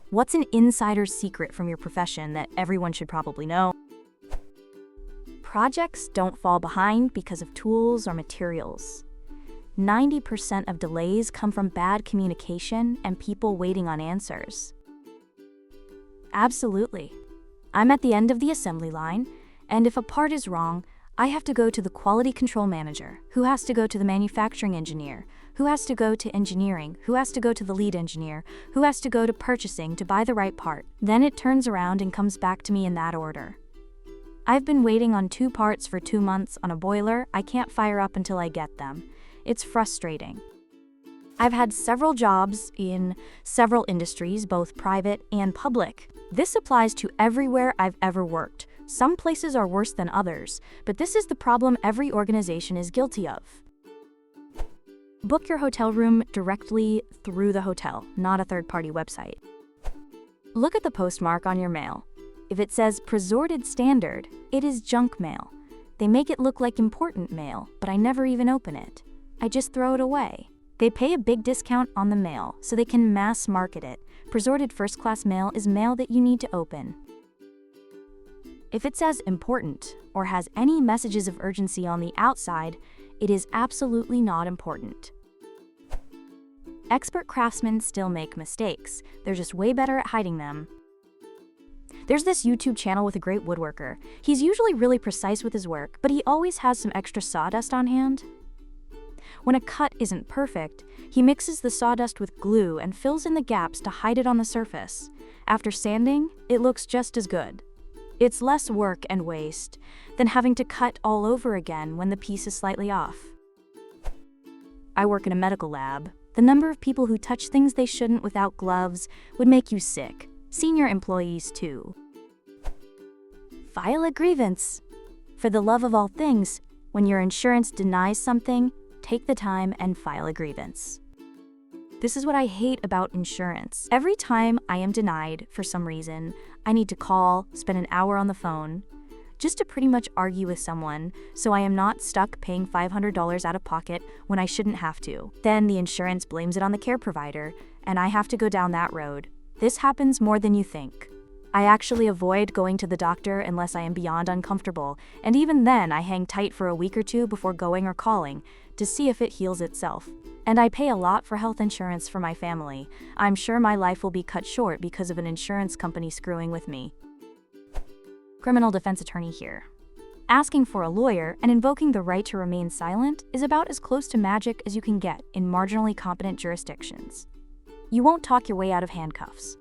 What's an insider's secret from your profession that everyone should probably know? Projects don't fall behind because of tools or materials. 90% of delays come from bad communication and people waiting on answers. Absolutely. I'm at the end of the assembly line, and if a part is wrong, I have to go to the quality control manager, who has to go to the manufacturing engineer, who has to go to engineering, who has to go to the lead engineer, who has to go to purchasing to buy the right part. Then it turns around and comes back to me in that order. I've been waiting on 2 parts for 2 months on a boiler I can't fire up until I get them. It's frustrating. I've had several jobs in several industries, both private and public. This applies to everywhere I've ever worked. Some places are worse than others, but this is the problem every organization is guilty of. Book your hotel room directly through the hotel, not a third-party website. Look at the postmark on your mail. If it says Presorted Standard, it is junk mail. They make it look like important mail, but I never even open it. I just throw it away. They pay a big discount on the mail, so they can mass market it. Presorted first-class mail is mail that you need to open. If it says important, or has any messages of urgency on the outside, it is absolutely not important. Expert craftsmen still make mistakes. They're just way better at hiding them. There's this YouTube channel with a great woodworker. He's usually really precise with his work, but he always has some extra sawdust on hand. When a cut isn't perfect, he mixes the sawdust with glue and fills in the gaps to hide it on the surface. After sanding, it looks just as good. It's less work and waste than having to cut all over again when the piece is slightly off. I work in a medical lab. The number of people who touch things they shouldn't without gloves would make you sick. Senior employees too. File a grievance. For the love of all things, when your insurance denies something, take the time and file a grievance. This is what I hate about insurance. Every time I am denied for some reason, I need to call, spend an hour on the phone, just to pretty much argue with someone so I am not stuck paying $500 out of pocket when I shouldn't have to. Then the insurance blames it on the care provider, and I have to go down that road. This happens more than you think. I actually avoid going to the doctor unless I am beyond uncomfortable, and even then I hang tight for a week or 2 before going or calling to see if it heals itself. And I pay a lot for health insurance for my family. I'm sure my life will be cut short because of an insurance company screwing with me. Criminal defense attorney here. Asking for a lawyer and invoking the right to remain silent is about as close to magic as you can get in marginally competent jurisdictions. You won't talk your way out of handcuffs.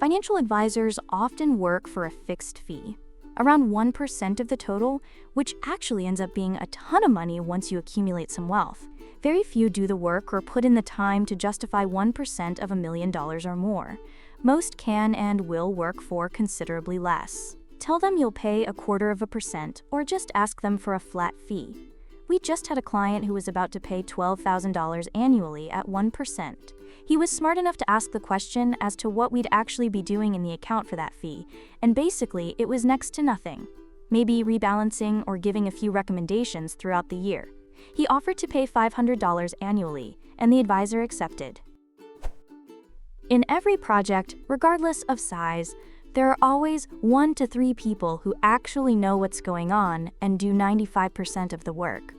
Financial advisors often work for a fixed fee, around 1% of the total, which actually ends up being a ton of money once you accumulate some wealth. Very few do the work or put in the time to justify 1% of $1 million or more. Most can and will work for considerably less. Tell them you'll pay 0.25% or just ask them for a flat fee. We just had a client who was about to pay $12,000 annually at 1%. He was smart enough to ask the question as to what we'd actually be doing in the account for that fee, and basically it was next to nothing. Maybe rebalancing or giving a few recommendations throughout the year. He offered to pay $500 annually, and the advisor accepted. In every project, regardless of size, there are always 1 to 3 people who actually know what's going on and do 95% of the work.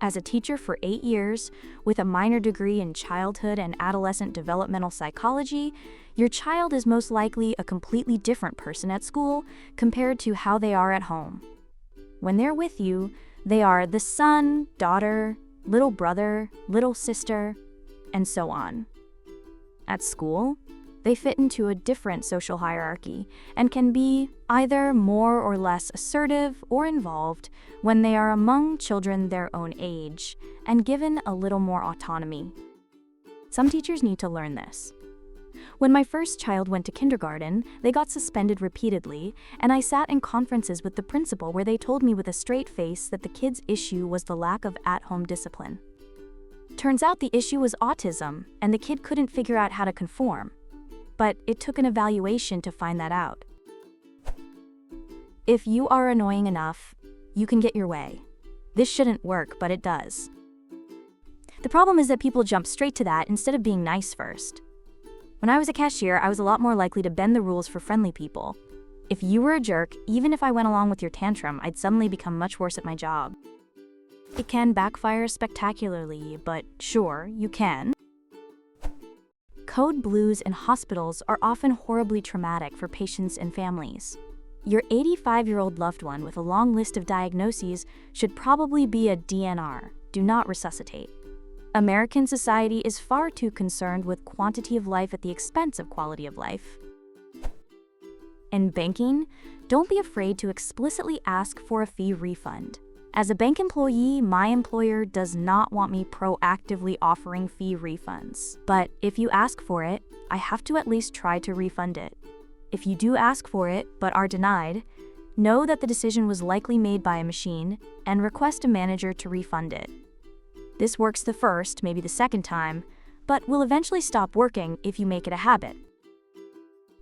As a teacher for 8 years, with a minor degree in childhood and adolescent developmental psychology, your child is most likely a completely different person at school compared to how they are at home. When they're with you, they are the son, daughter, little brother, little sister, and so on. At school, they fit into a different social hierarchy and can be either more or less assertive or involved when they are among children their own age and given a little more autonomy. Some teachers need to learn this. When my first child went to kindergarten, they got suspended repeatedly, and I sat in conferences with the principal where they told me with a straight face that the kid's issue was the lack of at-home discipline. Turns out the issue was autism, and the kid couldn't figure out how to conform. But it took an evaluation to find that out. If you are annoying enough, you can get your way. This shouldn't work, but it does. The problem is that people jump straight to that instead of being nice first. When I was a cashier, I was a lot more likely to bend the rules for friendly people. If you were a jerk, even if I went along with your tantrum, I'd suddenly become much worse at my job. It can backfire spectacularly, but sure, you can. Code blues in hospitals are often horribly traumatic for patients and families. Your 85-year-old loved one with a long list of diagnoses should probably be a DNR, do not resuscitate. American society is far too concerned with quantity of life at the expense of quality of life. In banking, don't be afraid to explicitly ask for a fee refund. As a bank employee, my employer does not want me proactively offering fee refunds. But if you ask for it, I have to at least try to refund it. If you do ask for it, but are denied, know that the decision was likely made by a machine and request a manager to refund it. This works the first, maybe the second time, but will eventually stop working if you make it a habit.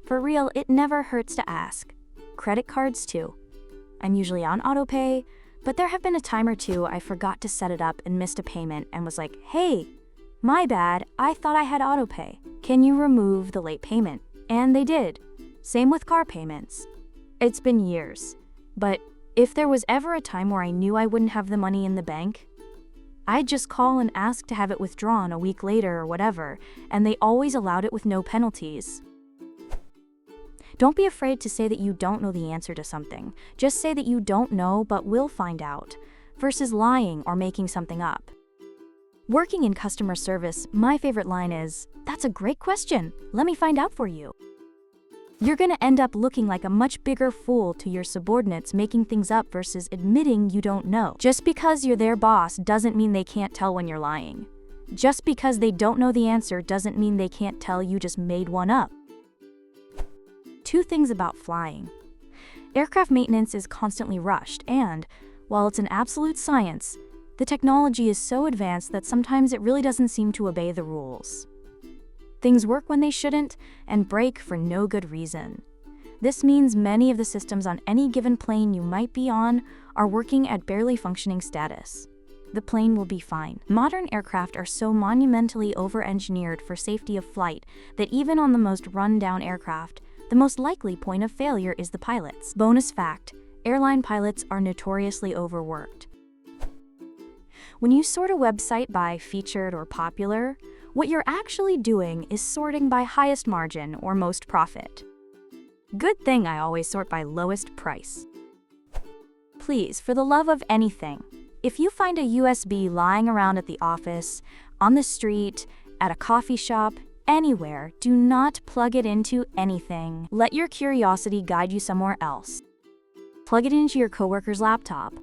For real, it never hurts to ask. Credit cards too. I'm usually on autopay, but there have been a time or two I forgot to set it up and missed a payment and was like, hey, my bad, I thought I had autopay. Can you remove the late payment? And they did. Same with car payments. It's been years, but if there was ever a time where I knew I wouldn't have the money in the bank, I'd just call and ask to have it withdrawn a week later or whatever, and they always allowed it with no penalties. Don't be afraid to say that you don't know the answer to something. Just say that you don't know but will find out, versus lying or making something up. Working in customer service, my favorite line is, "That's a great question. Let me find out for you." You're going to end up looking like a much bigger fool to your subordinates making things up versus admitting you don't know. Just because you're their boss doesn't mean they can't tell when you're lying. Just because they don't know the answer doesn't mean they can't tell you just made one up. 2 things about flying. Aircraft maintenance is constantly rushed, and, while it's an absolute science, the technology is so advanced that sometimes it really doesn't seem to obey the rules. Things work when they shouldn't, and break for no good reason. This means many of the systems on any given plane you might be on are working at barely functioning status. The plane will be fine. Modern aircraft are so monumentally over-engineered for safety of flight that even on the most run-down aircraft, the most likely point of failure is the pilots. Bonus fact, airline pilots are notoriously overworked. When you sort a website by featured or popular, what you're actually doing is sorting by highest margin or most profit. Good thing I always sort by lowest price. Please, for the love of anything, if you find a USB lying around at the office, on the street, at a coffee shop, anywhere, do not plug it into anything. Let your curiosity guide you somewhere else. Plug it into your coworker's laptop.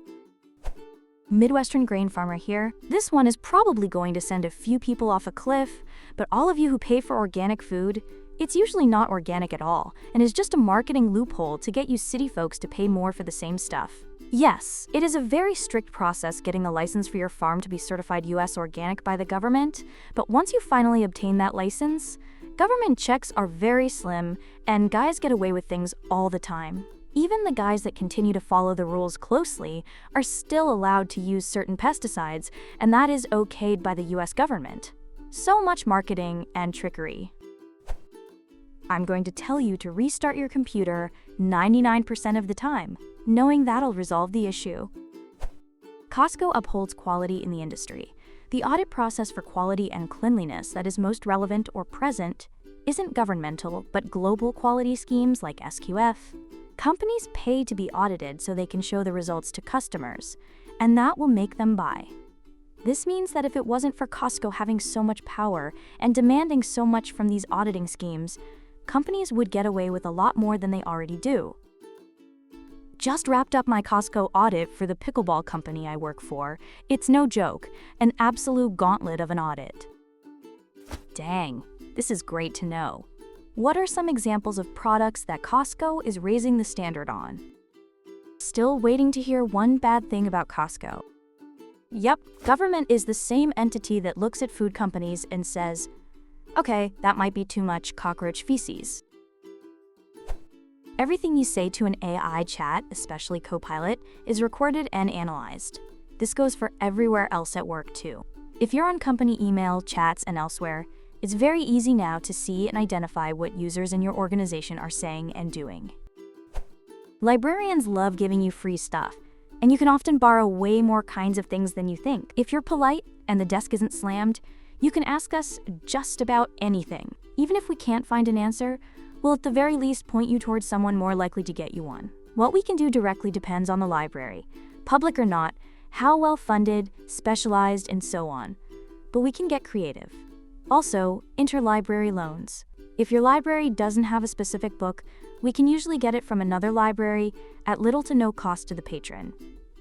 Midwestern grain farmer here. This one is probably going to send a few people off a cliff, but all of you who pay for organic food, it's usually not organic at all, and is just a marketing loophole to get you city folks to pay more for the same stuff. Yes, it is a very strict process getting the license for your farm to be certified US organic by the government, but once you finally obtain that license, government checks are very slim, and guys get away with things all the time. Even the guys that continue to follow the rules closely are still allowed to use certain pesticides, and that is okayed by the US government. So much marketing and trickery. I'm going to tell you to restart your computer 99% of the time, knowing that'll resolve the issue. Costco upholds quality in the industry. The audit process for quality and cleanliness that is most relevant or present isn't governmental, but global quality schemes like SQF. Companies pay to be audited so they can show the results to customers, and that will make them buy. This means that if it wasn't for Costco having so much power and demanding so much from these auditing schemes, companies would get away with a lot more than they already do. Just wrapped up my Costco audit for the pickleball company I work for. It's no joke, an absolute gauntlet of an audit. Dang, this is great to know. What are some examples of products that Costco is raising the standard on? Still waiting to hear one bad thing about Costco. Yep, government is the same entity that looks at food companies and says, okay, that might be too much cockroach feces. Everything you say to an AI chat, especially Copilot, is recorded and analyzed. This goes for everywhere else at work too. If you're on company email, chats, and elsewhere, It's very easy now to see and identify what users in your organization are saying and doing. Librarians love giving you free stuff, and you can often borrow way more kinds of things than you think. If you're polite and the desk isn't slammed, you can ask us just about anything. Even if we can't find an answer, we'll at the very least point you towards someone more likely to get you one. What we can do directly depends on the library, public or not, how well funded, specialized, and so on. But we can get creative. Also, interlibrary loans. If your library doesn't have a specific book, we can usually get it from another library at little to no cost to the patron.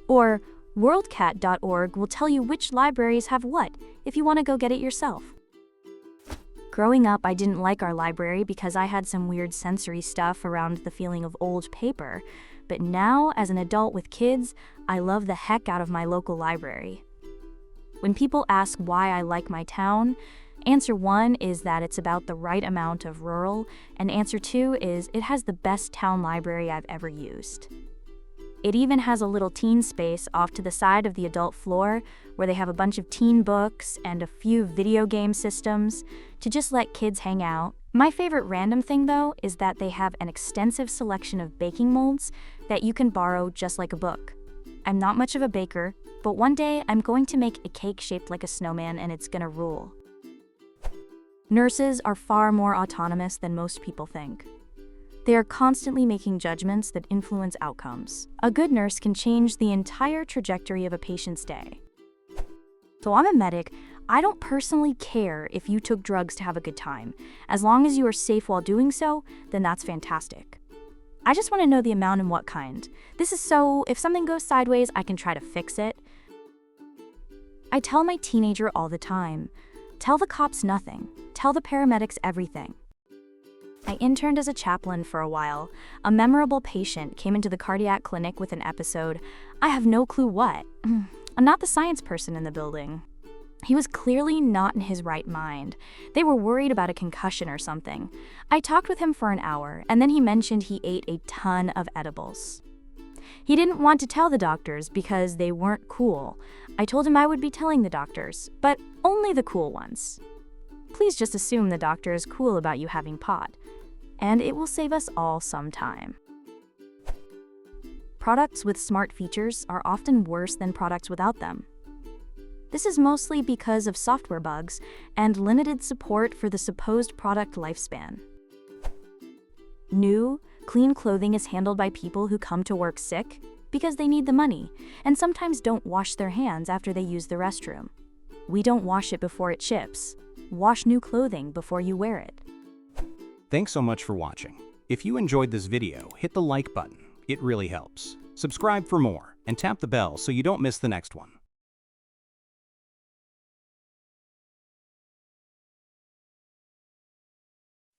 Or worldcat.org will tell you which libraries have what if you want to go get it yourself. Growing up, I didn't like our library because I had some weird sensory stuff around the feeling of old paper, but now, as an adult with kids, I love the heck out of my local library. When people ask why I like my town, answer 1 is that it's about the right amount of rural, and answer 2 is it has the best town library I've ever used. It even has a little teen space off to the side of the adult floor where they have a bunch of teen books and a few video game systems to just let kids hang out. My favorite random thing, though, is that they have an extensive selection of baking molds that you can borrow just like a book. I'm not much of a baker, but one day I'm going to make a cake shaped like a snowman and it's gonna rule. Nurses are far more autonomous than most people think. They are constantly making judgments that influence outcomes. A good nurse can change the entire trajectory of a patient's day. So I'm a medic. I don't personally care if you took drugs to have a good time. As long as you are safe while doing so, then that's fantastic. I just want to know the amount and what kind. This is so if something goes sideways, I can try to fix it. I tell my teenager all the time, tell the cops nothing. Tell the paramedics everything. I interned as a chaplain for a while. A memorable patient came into the cardiac clinic with an episode. I have no clue what. I'm not the science person in the building. He was clearly not in his right mind. They were worried about a concussion or something. I talked with him for an hour, and then he mentioned he ate a ton of edibles. He didn't want to tell the doctors because they weren't cool. I told him I would be telling the doctors, but only the cool ones. Please just assume the doctor is cool about you having pot, and it will save us all some time. Products with smart features are often worse than products without them. This is mostly because of software bugs and limited support for the supposed product lifespan. New, clean clothing is handled by people who come to work sick because they need the money and sometimes don't wash their hands after they use the restroom. We don't wash it before it ships. Wash new clothing before you wear it. Thanks so much for watching. If you enjoyed this video, hit the like button. It really helps. Subscribe for more and tap the bell so you don't miss the next one.